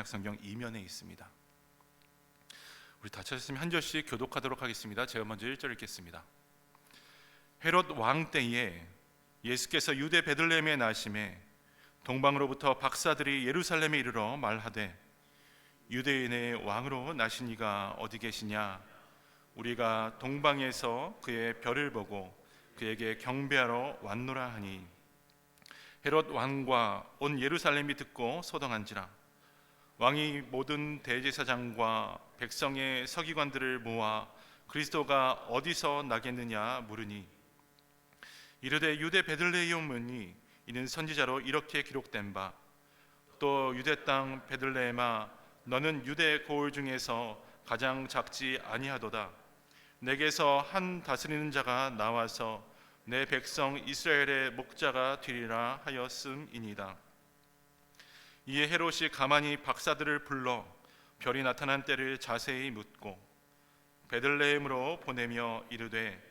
성경 이면에 있습니다. 우리 다 찾았으면 한 절씩 교독하도록 하겠습니다. 제가 먼저 1절 읽겠습니다. 헤롯 왕 때에 예수께서 유대 베들레헴에 나심에 동방으로부터 박사들이 예루살렘에 이르러 말하되 유대인의 왕으로 나신 이가 어디 계시냐? 우리가 동방에서 그의 별을 보고 그에게 경배하러 왔노라 하니 헤롯 왕과 온 예루살렘이 듣고 소동한지라. 왕이 모든 대제사장과 백성의 서기관들을 모아 그리스도가 어디서 나겠느냐 물으니 이르되 유대 베들레헴이니 이는 선지자로 이렇게 기록된 바 또 유대 땅 베들레헴아 너는 유대 고을 중에서 가장 작지 아니하도다. 내게서 한 다스리는 자가 나와서 내 백성 이스라엘의 목자가 되리라 하였음이니이다. 이에 헤롯이 가만히 박사들을 불러 별이 나타난 때를 자세히 묻고 베들레헴으로 보내며 이르되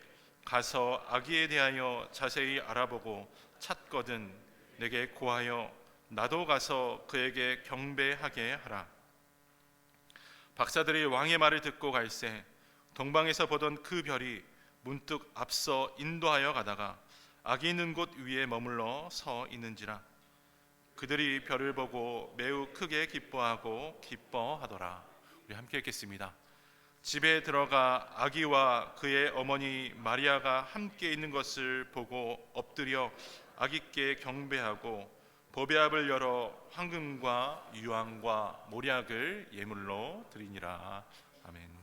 가서 아기에 대하여 자세히 알아보고 찾거든 내게 고하여 나도 가서 그에게 경배하게 하라. 박사들이 왕의 말을 듣고 갈새 동방에서 보던 그 별이 문득 앞서 인도하여 가다가 아기 있는 곳 위에 머물러 서 있는지라. 그들이 별을 보고 매우 크게 기뻐하고 기뻐하더라. 우리 함께 읽겠습니다. 집에 들어가 아기와 그의 어머니 마리아가 함께 있는 것을 보고 엎드려 아기께 경배하고 보배압을 열어 황금과 유황과 모략을 예물로 드리니라. 아멘.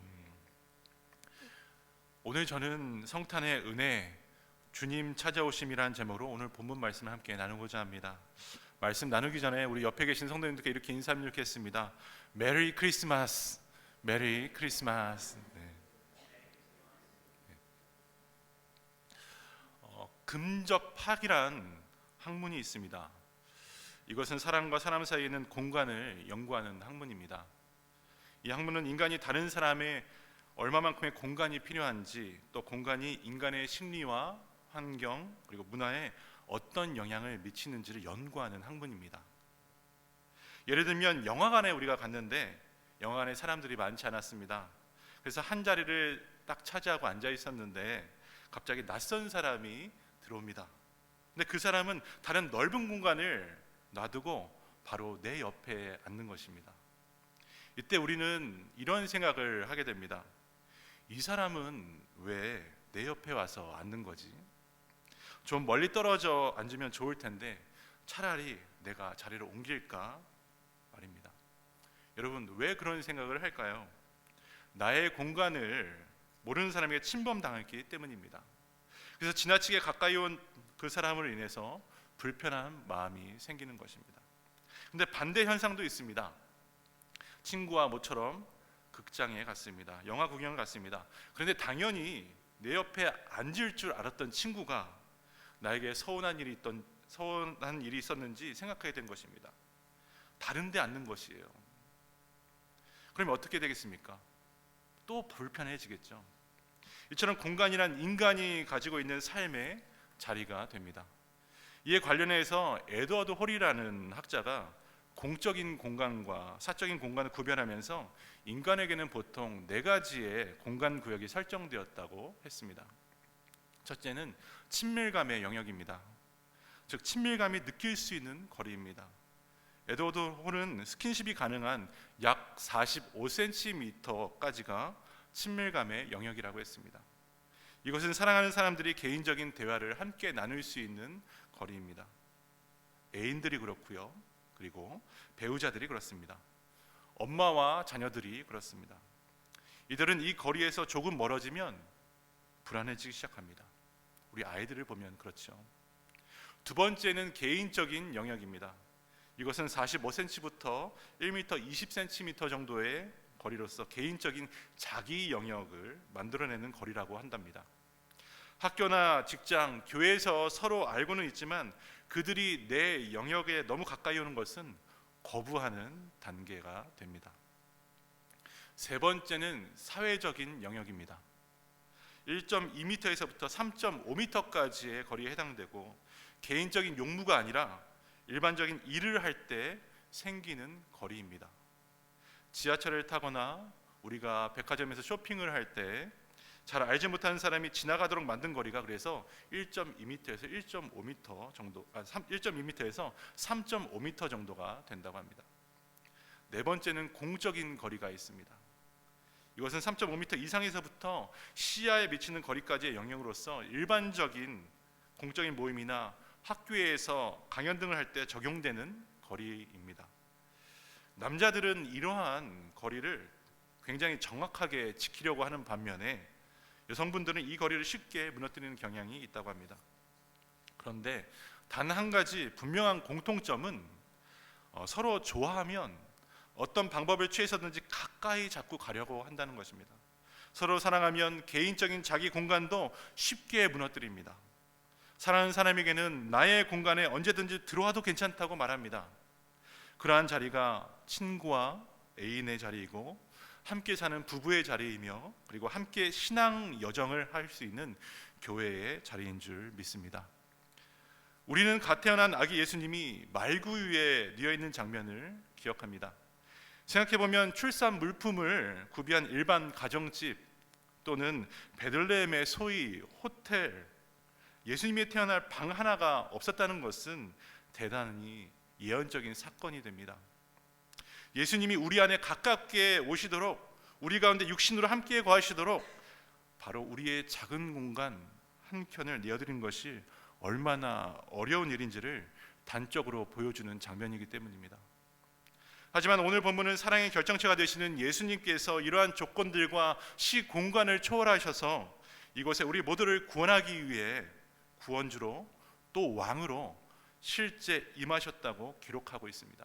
오늘 저는 성탄의 은혜, 주님 찾아오심이란 제목으로 오늘 본문 말씀을 함께 나누고자 합니다. 말씀 나누기 전에 우리 옆에 계신 성도님들께 이렇게 인사를 드리겠습니다. 메리 크리스마스, 메리 크리스마스. 금적학이란 학문이 있습니다. 이것은 사람과 사람 사이에 있는 공간을 연구하는 학문입니다. 이 학문은 인간이 다른 사람의 얼마만큼의 공간이 필요한지, 또 공간이 인간의 심리와 환경 그리고 문화에 어떤 영향을 미치는지를 연구하는 학문입니다. 예를 들면 영화관에 우리가 갔는데 영화관에 사람들이 많지 않았습니다. 그래서 한 자리를 딱 차지하고 앉아 있었는데 갑자기 낯선 사람이 들어옵니다. 근데 그 사람은 다른 넓은 공간을 놔두고 바로 내 옆에 앉는 것입니다. 이때 우리는 이런 생각을 하게 됩니다. 이 사람은 왜 내 옆에 와서 앉는 거지? 좀 멀리 떨어져 앉으면 좋을 텐데 차라리 내가 자리를 옮길까 말입니다. 여러분, 왜 그런 생각을 할까요? 나의 공간을 모르는 사람에게 침범당했기 때문입니다. 그래서 지나치게 가까이 온 그 사람으로 인해서 불편한 마음이 생기는 것입니다. 근데 반대 현상도 있습니다. 친구와 모처럼 극장에 갔습니다. 영화 구경을 갔습니다. 그런데 당연히 내 옆에 앉을 줄 알았던 친구가 나에게 서운한 일이 있었는지 생각하게 된 것입니다. 다른 데 앉는 것이에요. 그러면 어떻게 되겠습니까? 또 불편해지겠죠. 이처럼 공간이란 인간이 가지고 있는 삶의 자리가 됩니다. 이에 관련해서 에드워드 홀이라는 학자가 공적인 공간과 사적인 공간을 구별하면서 인간에게는 보통 4가지의 공간 구역이 설정되었다고 했습니다. 첫째는 친밀감의 영역입니다. 즉 친밀감이 느낄 수 있는 거리입니다. 에드워드 홀은 스킨십이 가능한 약 45cm까지가 친밀감의 영역이라고 했습니다. 이것은 사랑하는 사람들이 개인적인 대화를 함께 나눌 수 있는 거리입니다. 애인들이 그렇고요. 그리고 배우자들이 그렇습니다. 엄마와 자녀들이 그렇습니다. 이들은 이 거리에서 조금 멀어지면 불안해지기 시작합니다. 우리 아이들을 보면 그렇죠. 두 번째는 개인적인 영역입니다. 이것은 45cm부터 1m 20cm 정도의 거리로서 개인적인 자기 영역을 만들어내는 거리라고 한답니다. 학교나 직장, 교회에서 서로 알고는 있지만 그들이 내 영역에 너무 가까이 오는 것은 거부하는 단계가 됩니다. 세 번째는 사회적인 영역입니다. 1.2m에서부터 3.5m까지의 거리에 해당되고 개인적인 용무가 아니라 일반적인 일을 할 때 생기는 거리입니다. 지하철을 타거나 우리가 백화점에서 쇼핑을 할 때 잘 알지 못하는 사람이 지나가도록 만든 거리가 그래서 1.2m에서 1.5m 정도, 1.2m에서 3.5m 정도가 된다고 합니다. 네 번째는 공적인 거리가 있습니다. 이것은 3.5m 이상에서부터 시야에 미치는 거리까지의 영역으로서 일반적인 공적인 모임이나 학교에서 강연 등을 할 때 적용되는 거리입니다. 남자들은 이러한 거리를 굉장히 정확하게 지키려고 하는 반면에 여성분들은 이 거리를 쉽게 무너뜨리는 경향이 있다고 합니다. 그런데 단 한 가지 분명한 공통점은 서로 좋아하면 어떤 방법을 취해서든지 가까이 자꾸 가려고 한다는 것입니다. 서로 사랑하면 개인적인 자기 공간도 쉽게 무너뜨립니다. 사랑하는 사람에게는 나의 공간에 언제든지 들어와도 괜찮다고 말합니다. 그러한 자리가 친구와 애인의 자리이고 함께 사는 부부의 자리이며 그리고 함께 신앙 여정을 할 수 있는 교회의 자리인 줄 믿습니다. 우리는 갓 태어난 아기 예수님이 말구유에 뉘어 있는 장면을 기억합니다. 생각해보면 출산 물품을 구비한 일반 가정집 또는 베들레헴의 소위 호텔, 예수님이 태어날 방 하나가 없었다는 것은 대단히 예언적인 사건이 됩니다. 예수님이 우리 안에 가깝게 오시도록, 우리 가운데 육신으로 함께 거하시도록 바로 우리의 작은 공간 한 켠을 내어드린 것이 얼마나 어려운 일인지를 단적으로 보여주는 장면이기 때문입니다. 하지만 오늘 본문은 사랑의 결정체가 되시는 예수님께서 이러한 조건들과 시공간을 초월하셔서 이곳에 우리 모두를 구원하기 위해 구원주로 또 왕으로 실제 임하셨다고 기록하고 있습니다.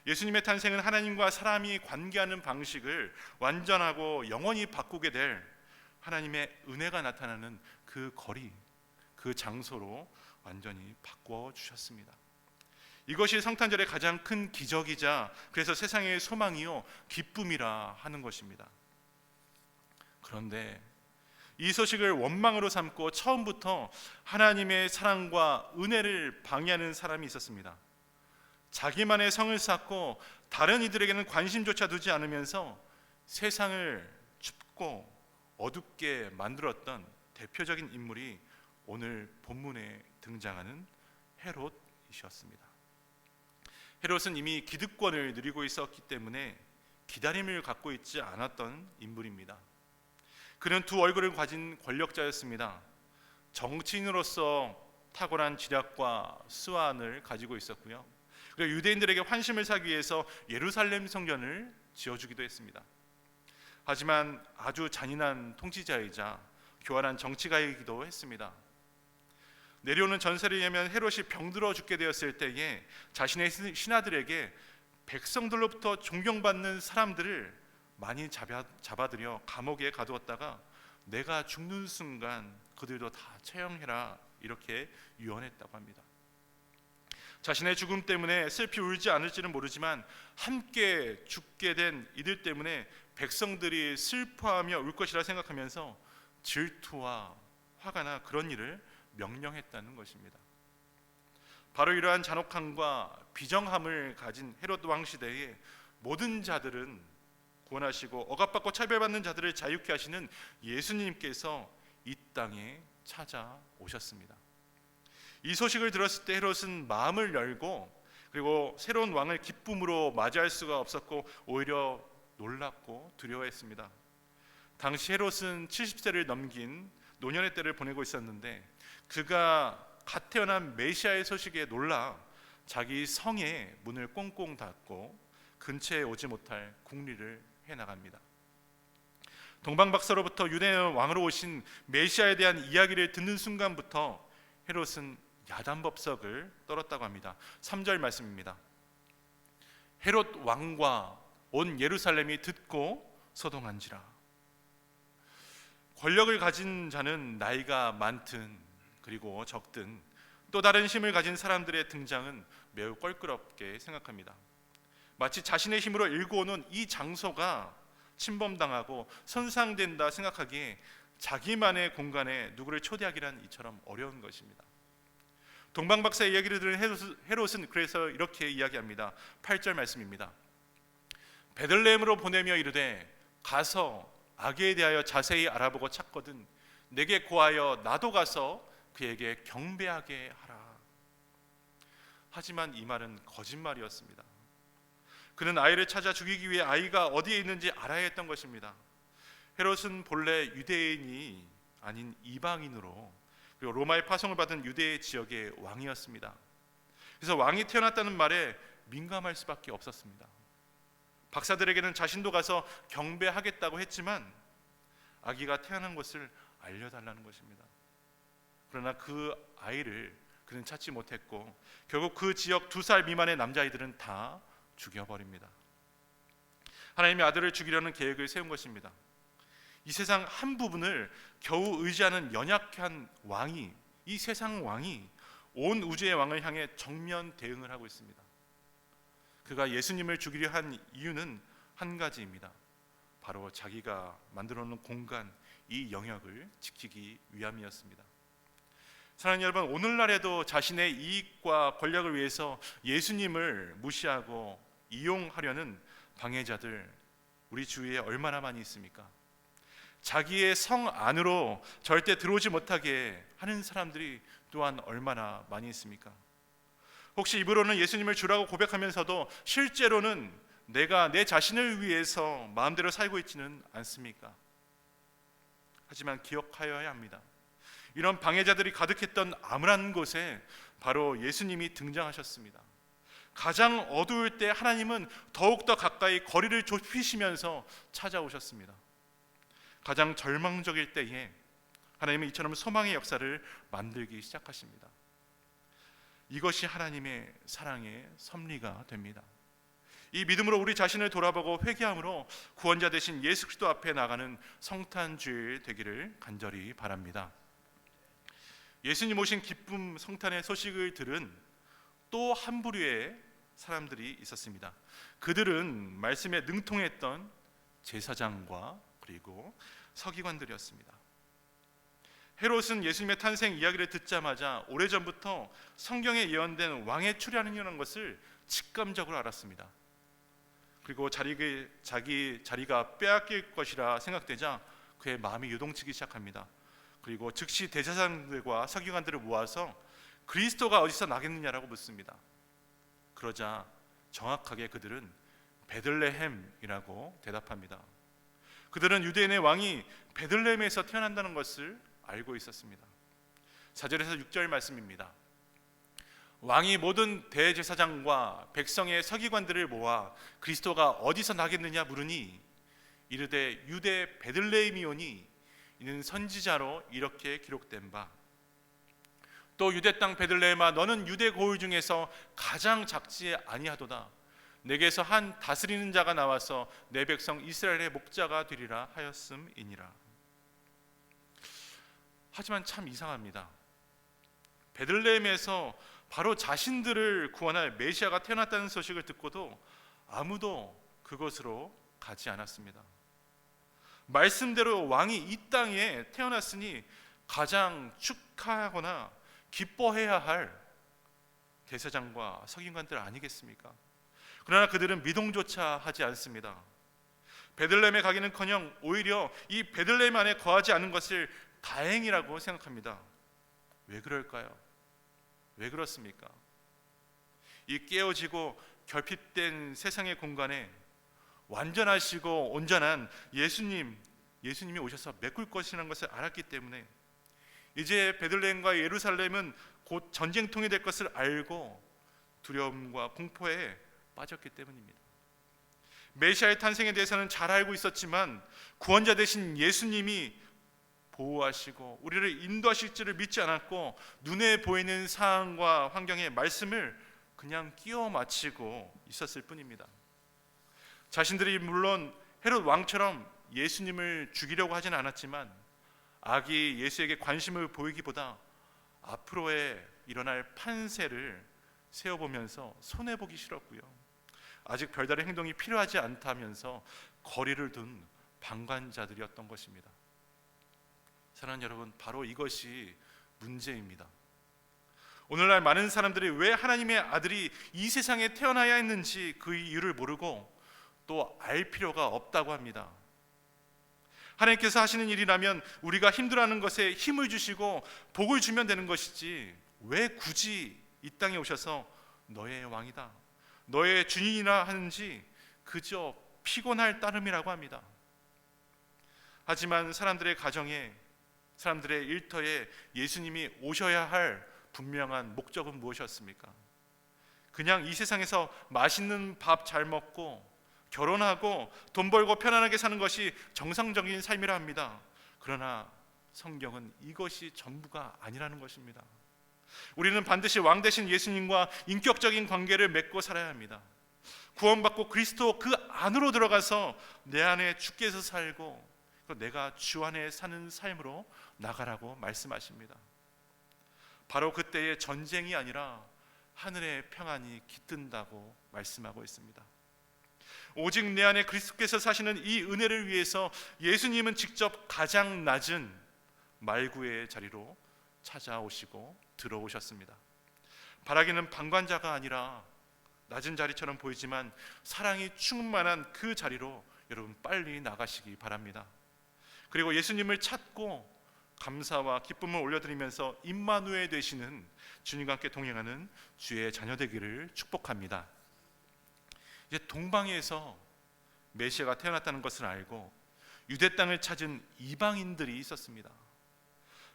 예수님의 탄생은 하나님과 사람이 관계하는 방식을 완전하고 영원히 바꾸게 될 하나님의 은혜가 나타나는 그 거리, 그 장소로 완전히 바꿔 주셨습니다. 이것이 성탄절의 가장 큰 기적이자 그래서 세상의 소망이요 기쁨이라 하는 것입니다. 그런데 이 소식을 원망으로 삼고 처음부터 하나님의 사랑과 은혜를 방해하는 사람이 있었습니다. 자기만의 성을 쌓고 다른 이들에게는 관심조차 두지 않으면서 세상을 춥고 어둡게 만들었던 대표적인 인물이 오늘 본문에 등장하는 헤롯이셨습니다. 헤롯은 이미 기득권을 누리고 있었기 때문에 기다림을 갖고 있지 않았던 인물입니다. 그는 두 얼굴을 가진 권력자였습니다. 정치인으로서 탁월한 지략과 수완을 가지고 있었고요. 그리고 유대인들에게 환심을 사기 위해서 예루살렘 성전을 지어주기도 했습니다. 하지만 아주 잔인한 통치자이자 교활한 정치가이기도 했습니다. 내려오는 전세를 의하면 헤롯이 병들어 죽게 되었을 때에 자신의 신하들에게 백성들로부터 존경받는 사람들을 많이 잡아들여 감옥에 가두었다가 내가 죽는 순간 그들도 다 처형해라 이렇게 유언했다고 합니다. 자신의 죽음 때문에 슬피 울지 않을지는 모르지만 함께 죽게 된 이들 때문에 백성들이 슬퍼하며 울 것이라 생각하면서 질투와 화가 나 그런 일을 명령했다는 것입니다. 바로 이러한 잔혹함과 비정함을 가진 헤롯 왕 시대에 모든 자들은 구원하시고 억압받고 차별받는 자들을 자유케 하시는 예수님께서 이 땅에 찾아오셨습니다. 이 소식을 들었을 때 헤롯은 마음을 열고 그리고 새로운 왕을 기쁨으로 맞이할 수가 없었고 오히려 놀랍고 두려워했습니다. 당시 헤롯은 70세를 넘긴 노년의 때를 보내고 있었는데 그가 갓 태어난 메시아의 소식에 놀라 자기 성의 문을 꽁꽁 닫고 근처에 오지 못할 궁리를 해나갑니다. 동방박사로부터 유대 왕으로 오신 메시아에 대한 이야기를 듣는 순간부터 헤롯은 야단법석을 떨었다고 합니다. 3절 말씀입니다. 헤롯 왕과 온 예루살렘이 듣고 소동한지라. 권력을 가진 자는 나이가 많든 그리고 적든 또 다른 힘을 가진 사람들의 등장은 매우 껄끄럽게 생각합니다. 마치 자신의 힘으로 일구어놓은 이 장소가 침범당하고 손상된다 생각하기에 자기만의 공간에 누구를 초대하기란 이처럼 어려운 것입니다. 동방박사의 이야기를 들은 헤롯은 그래서 이렇게 이야기합니다. 8절 말씀입니다. 베들레헴으로 보내며 이르되 가서 아기에 대하여 자세히 알아보고 찾거든 내게 고하여 나도 가서 그에게 경배하게 하라. 하지만 이 말은 거짓말이었습니다. 그는 아이를 찾아 죽이기 위해 아이가 어디에 있는지 알아야 했던 것입니다. 헤롯은 본래 유대인이 아닌 이방인으로 그리고 로마의 파송을 받은 유대 지역의 왕이었습니다. 그래서 왕이 태어났다는 말에 민감할 수밖에 없었습니다. 박사들에게는 자신도 가서 경배하겠다고 했지만 아기가 태어난 것을 알려달라는 것입니다. 그러나 그 아이를 그는 찾지 못했고 결국 그 지역 2살 미만의 남자아이들은 다 죽여버립니다. 하나님의 아들을 죽이려는 계획을 세운 것입니다. 이 세상 한 부분을 겨우 의지하는 연약한 왕이, 이 세상 왕이 온 우주의 왕을 향해 정면 대응을 하고 있습니다. 그가 예수님을 죽이려 한 이유는 한 가지입니다. 바로 자기가 만들어 놓은 공간, 이 영역을 지키기 위함이었습니다. 사랑하는 여러분, 오늘날에도 자신의 이익과 권력을 위해서 예수님을 무시하고 이용하려는 방해자들 우리 주위에 얼마나 많이 있습니까? 자기의 성 안으로 절대 들어오지 못하게 하는 사람들이 또한 얼마나 많이 있습니까? 혹시 입으로는 예수님을 주라고 고백하면서도 실제로는 내가 내 자신을 위해서 마음대로 살고 있지는 않습니까? 하지만 기억하여야 합니다. 이런 방해자들이 가득했던 암울한 곳에 바로 예수님이 등장하셨습니다. 가장 어두울 때 하나님은 더욱더 가까이 거리를 좁히시면서 찾아오셨습니다. 가장 절망적일 때에 하나님은 이처럼 소망의 역사를 만들기 시작하십니다. 이것이 하나님의 사랑의 섭리가 됩니다. 이 믿음으로 우리 자신을 돌아보고 회개함으로 구원자 되신 예수 그리스도 앞에 나가는 성탄주일 되기를 간절히 바랍니다. 예수님 오신 기쁨 성탄의 소식을 들은 또 한 부류의 사람들이 있었습니다. 그들은 말씀에 능통했던 제사장과 그리고 서기관들이었습니다. 헤롯은 예수님의 탄생 이야기를 듣자마자 오래전부터 성경에 예언된 왕의 출현이라는 것을 직감적으로 알았습니다. 그리고 자기 자리가 빼앗길 것이라 생각되자 그의 마음이 요동치기 시작합니다. 그리고 즉시 대제사장들과 서기관들을 모아서 그리스도가 어디서 나겠느냐라고 묻습니다. 그러자 정확하게 그들은 베들레헴이라고 대답합니다. 그들은 유대인의 왕이 베들레헴에서 태어난다는 것을 알고 있었습니다. 4절에서 6절 말씀입니다. 왕이 모든 대제사장과 백성의 서기관들을 모아 그리스도가 어디서 나겠느냐 물으니 이르되 유대 베들레헴이오니 이는 선지자로 이렇게 기록된 바 또 유대 땅 베들레헴아 너는 유대 고을 중에서 가장 작지 아니하도다 내게서 한 다스리는 자가 나와서 내 백성 이스라엘의 목자가 되리라 하였음이니라. 하지만 참 이상합니다. 베들레헴에서 바로 자신들을 구원할 메시아가 태어났다는 소식을 듣고도 아무도 그곳으로 가지 않았습니다. 말씀대로 왕이 이 땅에 태어났으니 가장 축하하거나 기뻐해야 할 대제사장과 서기관들 아니겠습니까? 그러나 그들은 미동조차 하지 않습니다. 베들레헴에 가기는커녕 오히려 이 베들레헴 안에 거하지 않은 것을 다행이라고 생각합니다. 왜 그럴까요? 왜 그렇습니까? 이 깨어지고 결핍된 세상의 공간에 완전하시고 온전한 예수님이 오셔서 메꿀 것이라는 것을 알았기 때문에 이제 베들레헴과 예루살렘은 곧 전쟁통이 될 것을 알고 두려움과 공포에 빠졌기 때문입니다. 메시아의 탄생에 대해서는 잘 알고 있었지만 구원자 되신 예수님이 보호하시고 우리를 인도하실 줄을 믿지 않았고 눈에 보이는 상황과 환경에 말씀을 그냥 끼워 맞추고 있었을 뿐입니다. 자신들이 물론 헤롯 왕처럼 예수님을 죽이려고 하지는 않았지만 아기 예수에게 관심을 보이기보다 앞으로의 일어날 판세를 세어보면서 손해보기 싫었고요. 아직 별다른 행동이 필요하지 않다면서 거리를 둔 방관자들이었던 것입니다. 사랑하는 여러분, 바로 이것이 문제입니다. 오늘날 많은 사람들이 왜 하나님의 아들이 이 세상에 태어나야 했는지 그 이유를 모르고 또 알 필요가 없다고 합니다. 하나님께서 하시는 일이라면 우리가 힘들어하는 것에 힘을 주시고 복을 주면 되는 것이지, 왜 굳이 이 땅에 오셔서 너의 왕이다, 너의 주인이라 하는지 그저 피곤할 따름이라고 합니다. 하지만 사람들의 가정에, 사람들의 일터에 예수님이 오셔야 할 분명한 목적은 무엇이었습니까? 그냥 이 세상에서 맛있는 밥 잘 먹고 결혼하고 돈 벌고 편안하게 사는 것이 정상적인 삶이라 합니다. 그러나 성경은 이것이 전부가 아니라는 것입니다. 우리는 반드시 왕 되신 예수님과 인격적인 관계를 맺고 살아야 합니다. 구원받고 그리스도 그 안으로 들어가서 내 안에 주께서 살고 내가 주 안에 사는 삶으로 나가라고 말씀하십니다. 바로 그때의 전쟁이 아니라 하늘의 평안이 깃든다고 말씀하고 있습니다. 오직 내 안에 그리스도께서 사시는 이 은혜를 위해서 예수님은 직접 가장 낮은 말구의 자리로 찾아오시고 들어오셨습니다. 바라기는 방관자가 아니라 낮은 자리처럼 보이지만 사랑이 충만한 그 자리로 여러분 빨리 나가시기 바랍니다. 그리고 예수님을 찾고 감사와 기쁨을 올려드리면서 임마누엘 되시는 주님과 함께 동행하는 주의 자녀 되기를 축복합니다. 이제 동방에서 메시아가 태어났다는 것을 알고 유대 땅을 찾은 이방인들이 있었습니다.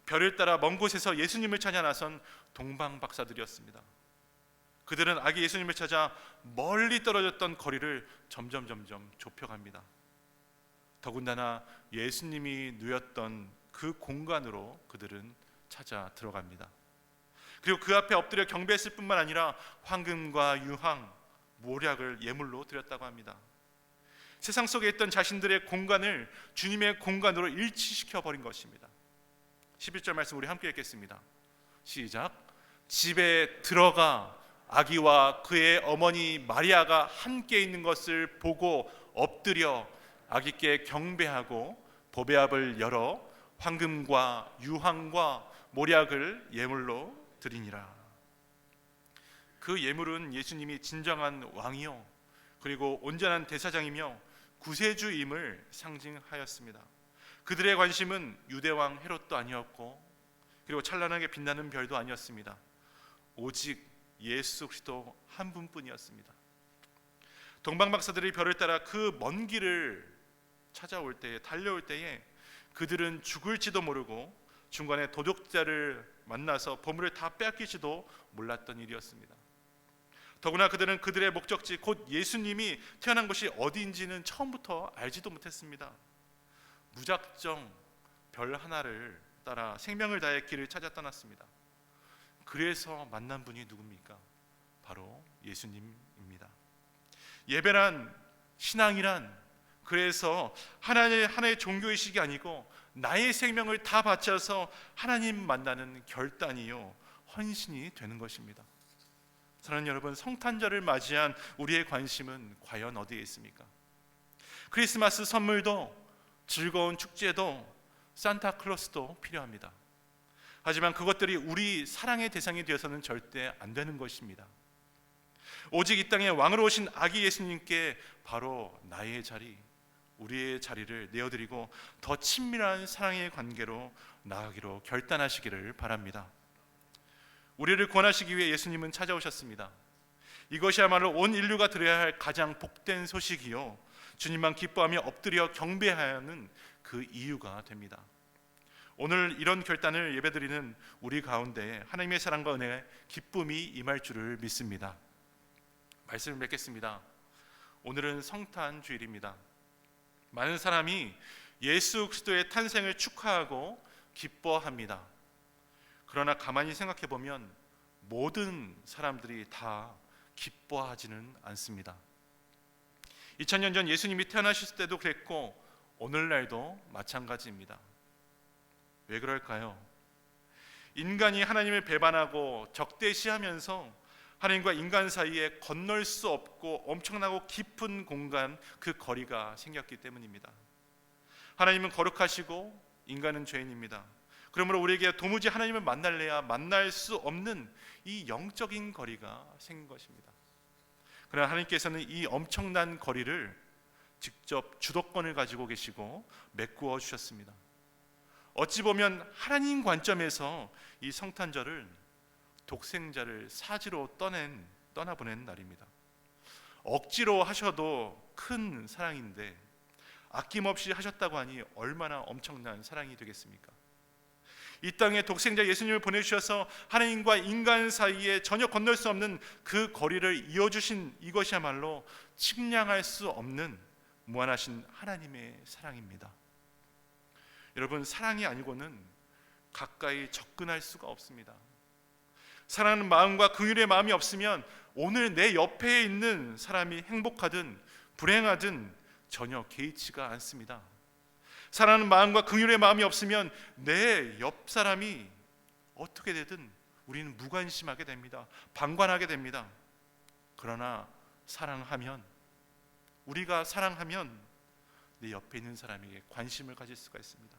별을 따라 먼 곳에서 예수님을 찾아 나선 동방 박사들이었습니다. 그들은 아기 예수님을 찾아 멀리 떨어졌던 거리를 점점 좁혀갑니다. 더군다나 예수님이 누였던 그 공간으로 그들은 찾아 들어갑니다. 그리고 그 앞에 엎드려 경배했을 뿐만 아니라 황금과 유황, 모략을 예물로 드렸다고 합니다. 세상 속에 있던 자신들의 공간을 주님의 공간으로 일치시켜 버린 것입니다. 11절 말씀 우리 함께 읽겠습니다. 시작. 집에 들어가 아기와 그의 어머니 마리아가 함께 있는 것을 보고 엎드려 아기께 경배하고 보배압을 열어 황금과 유황과 모략을 예물로 드리니라. 그 예물은 예수님이 진정한 왕이요 그리고 온전한 대사장이며 구세주임을 상징하였습니다. 그들의 관심은 유대왕 헤롯도 아니었고 그리고 찬란하게 빛나는 별도 아니었습니다. 오직 예수 그리스도 한 분뿐이었습니다. 동방 박사들이 별을 따라 그 먼 길을 찾아올 때에, 달려올 때에 그들은 죽을지도 모르고 중간에 도둑자를 만나서 보물을 다 빼앗길지도 몰랐던 일이었습니다. 더구나 그들은 그들의 목적지 곧 예수님이 태어난 곳이 어디인지는 처음부터 알지도 못했습니다. 무작정 별 하나를 따라 생명을 다해 길을 찾아 떠났습니다. 그래서 만난 분이 누굽니까? 바로 예수님입니다. 예배란, 신앙이란 그래서 하나의 종교의식이 아니고 나의 생명을 다 바쳐서 하나님 만나는 결단이요 헌신이 되는 것입니다. 사랑하는 여러분, 성탄절을 맞이한 우리의 관심은 과연 어디에 있습니까? 크리스마스 선물도 즐거운 축제도 산타클로스도 필요합니다. 하지만 그것들이 우리 사랑의 대상이 되어서는 절대 안 되는 것입니다. 오직 이 땅에 왕으로 오신 아기 예수님께 바로 나의 자리, 우리의 자리를 내어드리고 더 친밀한 사랑의 관계로 나아가기로 결단하시기를 바랍니다. 우리를 구원하시기 위해 예수님은 찾아오셨습니다. 이것이야말로 온 인류가 들어야 할 가장 복된 소식이요 주님만 기뻐하며 엎드려 경배하는 그 이유가 됩니다. 오늘 이런 결단을 예배드리는 우리 가운데 하나님의 사랑과 은혜의 기쁨이 임할 줄을 믿습니다. 말씀을 맺겠습니다. 오늘은 성탄 주일입니다. 많은 사람이 예수 그리스도의 탄생을 축하하고 기뻐합니다. 그러나 가만히 생각해 보면 모든 사람들이 다 기뻐하지는 않습니다. 2000년 전 예수님이 태어나셨을 때도 그랬고 오늘날도 마찬가지입니다. 왜 그럴까요? 인간이 하나님을 배반하고 적대시하면서 하나님과 인간 사이에 건널 수 없고 엄청나고 깊은 공간, 그 거리가 생겼기 때문입니다. 하나님은 거룩하시고 인간은 죄인입니다. 그러므로 우리에게 도무지 하나님을 만날래야 만날 수 없는 이 영적인 거리가 생긴 것입니다. 그러나 하나님께서는 이 엄청난 거리를 직접 주도권을 가지고 계시고 메꾸어 주셨습니다. 어찌 보면 하나님 관점에서 이 성탄절을 독생자를 사지로 떠나보낸 날입니다. 억지로 하셔도 큰 사랑인데 아낌없이 하셨다고 하니 얼마나 엄청난 사랑이 되겠습니까? 이 땅에 독생자 예수님을 보내주셔서 하나님과 인간 사이에 전혀 건널 수 없는 그 거리를 이어주신 이것이야말로 측량할 수 없는 무한하신 하나님의 사랑입니다. 여러분, 사랑이 아니고는 가까이 접근할 수가 없습니다. 사랑하는 마음과 긍휼의 마음이 없으면 오늘 내 옆에 있는 사람이 행복하든 불행하든 전혀 개의치가 않습니다. 사랑하는 마음과 긍휼의 마음이 없으면 내 옆 사람이 어떻게 되든 우리는 무관심하게 됩니다. 방관하게 됩니다. 그러나 우리가 사랑하면 내 옆에 있는 사람에게 관심을 가질 수가 있습니다.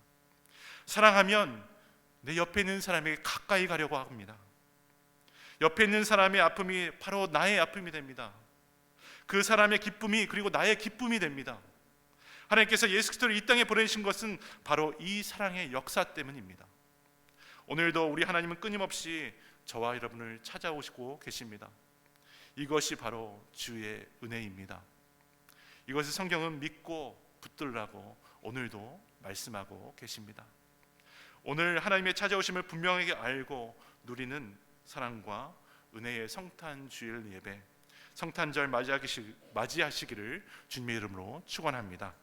사랑하면 내 옆에 있는 사람에게 가까이 가려고 합니다. 옆에 있는 사람의 아픔이 바로 나의 아픔이 됩니다. 그 사람의 기쁨이 그리고 나의 기쁨이 됩니다. 하나님께서 예수 그리스도를 이 땅에 보내신 것은 바로 이 사랑의 역사 때문입니다. 오늘도 우리 하나님은 끊임없이 저와 여러분을 찾아오시고 계십니다. 이것이 바로 주의 은혜입니다. 이것을 성경은 믿고 붙들라고 오늘도 말씀하고 계십니다. 오늘 하나님의 찾아오심을 분명하게 알고 누리는 사랑과 은혜의 성탄 주일 예배, 성탄절 맞이하시기를 주님의 이름으로 축원합니다.